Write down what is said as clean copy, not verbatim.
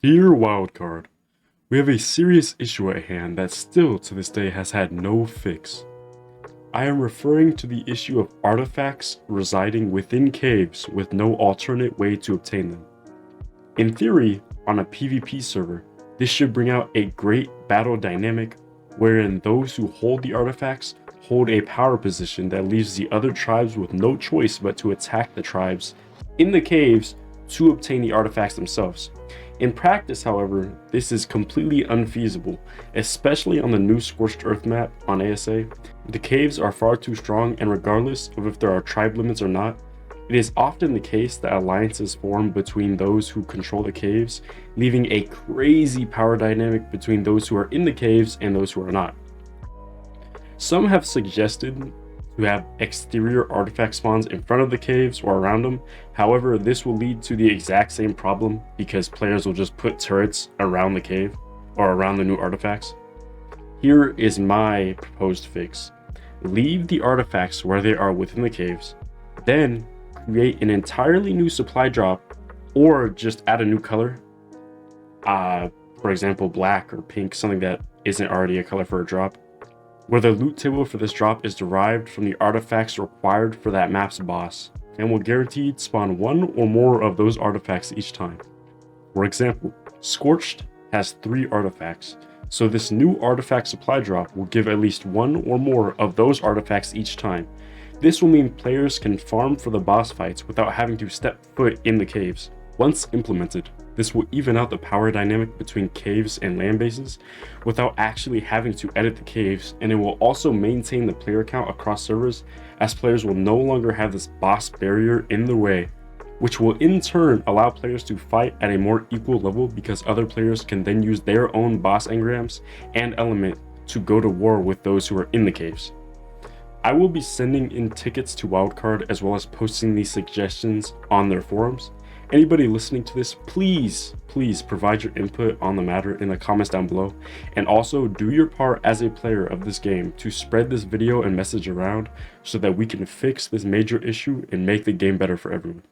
Dear Wildcard, we have a serious issue at hand that still to this day has had no fix. I am referring to the issue of artifacts residing within caves with no alternate way to obtain them. In theory, on a PvP server, this should bring out a great battle dynamic wherein those who hold the artifacts hold a power position that leaves the other tribes with no choice but to attack the tribes in the caves to obtain the artifacts themselves. In practice, however, this is completely unfeasible, especially on the new Scorched Earth map on ASA. The caves are far too strong, and regardless of if there are tribe limits or not, it is often the case that alliances form between those who control the caves, leaving a crazy power dynamic between those who are in the caves and those who are not. Some have suggested to have exterior artifact spawns in front of the caves or around them. However, this will lead to the exact same problem because players will just put turrets around the cave or around the new artifacts. Here is my proposed fix. Leave the artifacts where they are within the caves, then create an entirely new supply drop or just add a new color. For example, black or pink, something that isn't already a color for a drop, where the loot table for this drop is derived from the artifacts required for that map's boss, and will guaranteed spawn one or more of those artifacts each time. For example, Scorched has 3 artifacts, so this new artifact supply drop will give at least one or more of those artifacts each time. This will mean players can farm for the boss fights without having to step foot in the caves. Once implemented, this will even out the power dynamic between caves and land bases without actually having to edit the caves, and it will also maintain the player count across servers, as players will no longer have this boss barrier in the way, which will in turn allow players to fight at a more equal level because other players can then use their own boss engrams and element to go to war with those who are in the caves. I will be sending in tickets to Wildcard as well as posting these suggestions on their forums. Anybody listening to this, please provide your input on the matter in the comments down below, and also do your part as a player of this game to spread this video and message around so that we can fix this major issue and make the game better for everyone.